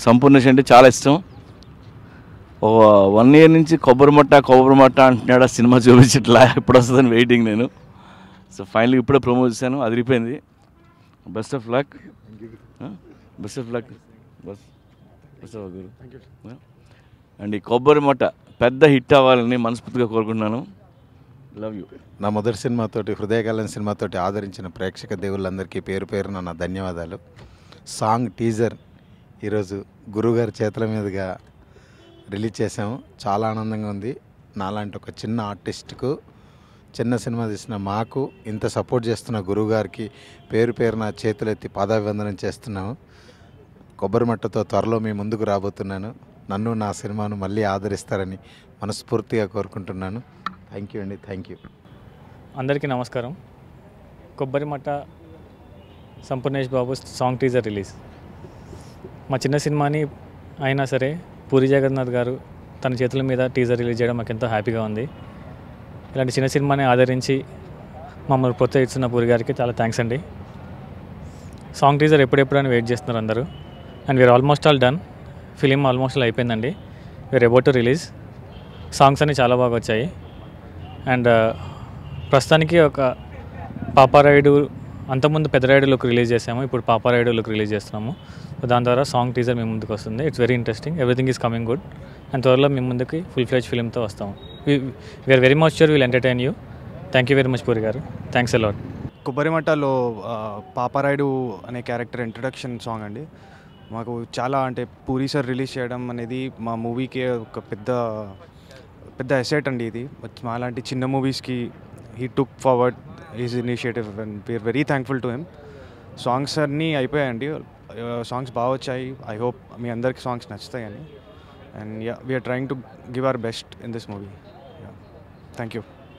సంపూర్ణేష్ అంటే చాలా ఇష్టం. 1 year నుంచి కొబ్బరి మట్ట అంటున్నాడు. ఆ సినిమా చూపించట్లా, ఎప్పుడు వస్తుందని వెయిటింగ్ నేను. సో ఫైనల్గా ఇప్పుడే ప్రమోట్ చేశాను, అదిరిపోయింది. Best of luck. Best of luck. Best of Guru. And ఈ కొబ్బరి మట్ట పెద్ద హిట్ అవ్వాలని మనస్ఫూర్తిగా కోరుకుంటున్నాను. Love you. నా మొదటి సినిమాతోటి, హృదయకాలం సినిమాతోటి ఆదరించిన ప్రేక్షక దేవుళ్ళందరికీ పేరు పేరున నా ధన్యవాదాలు. సాంగ్ టీజర్ ఈరోజు గురువుగారి చేతుల మీదుగా రిలీజ్ చేసాము. చాలా ఆనందంగా ఉంది. నాలాంటి ఒక చిన్న ఆర్టిస్ట్కు, చిన్న సినిమా తీసిన మాకు ఇంత సపోర్ట్ చేస్తున్న గురువుగారికి పేరు పేరున చేతులెత్తి పాదాభివందనం చేస్తున్నాము. కొబ్బరి మట్టతో త్వరలో మీ ముందుకు రాబోతున్నాను. నన్ను, నా సినిమాను మళ్ళీ ఆదరిస్తారని మనస్ఫూర్తిగా కోరుకుంటున్నాను. థ్యాంక్ యూ అండి. Thank you. అందరికీ నమస్కారం. కొబ్బరి మట్ట Sampoornesh Babu song teaser release. మా చిన్న సినిమాని అయినా సరే పూరి జగన్నాథ్ గారు తన చేతుల మీద టీజర్ రిలీజ్ చేయడం మాకు ఎంతో హ్యాపీగా ఉంది. ఇలాంటి చిన్న సినిమాని ఆదరించి మమ్మల్ని ప్రోత్సహిస్తున్న పూరి గారికి చాలా థ్యాంక్స్ అండి. సాంగ్ టీజర్ ఎప్పుడెప్పుడు అని వెయిట్ చేస్తున్నారు అందరూ. And we are almost all done. Film almost all అయిపోయిందండి. We are about to release. Songs అన్నీ చాలా బాగా వచ్చాయి. అండ్ ప్రస్తుతానికి ఒక పాపారాయుడు, అంతకుముందు పెద్దరాయుడు లుక్ రిలీజ్ చేసాము, ఇప్పుడు పాపారాయుడు లుక్ రిలీజ్ చేస్తున్నాము. దాని ద్వారా సాంగ్ టీజర్ మీ ముందుకు వస్తుంది. It's very interesting. Everything is coming good. And త్వరలో మీ ముందుకి ఫుల్ ఫ్లెడ్జ్ ఫిలింతో వస్తాము. We are very much sure will entertain you. Thank you very much Puri గారు. Thanks a lot. కొబ్బరి మట్టలో పాపారాయుడు అనే క్యారెక్టర్ ఇంట్రడక్షన్ సాంగ్ అండి. మాకు చాలా అంటే పూరి సార్ రిలీజ్ చేయడం అనేది మా మూవీకి ఒక పెద్ద ఎసెట్ అండి. ఇది మాలాంటి చిన్న మూవీస్కి he took forward his initiative and we are very thankful to him. Songs అన్నీ అయిపోయాయండి. సాంగ్స్ బాగా వచ్చాయి. ఐ హోప్ మీ అందరికి సాంగ్స్ నచ్చుతాయని. And we are trying to give our best in this movie. Thank you.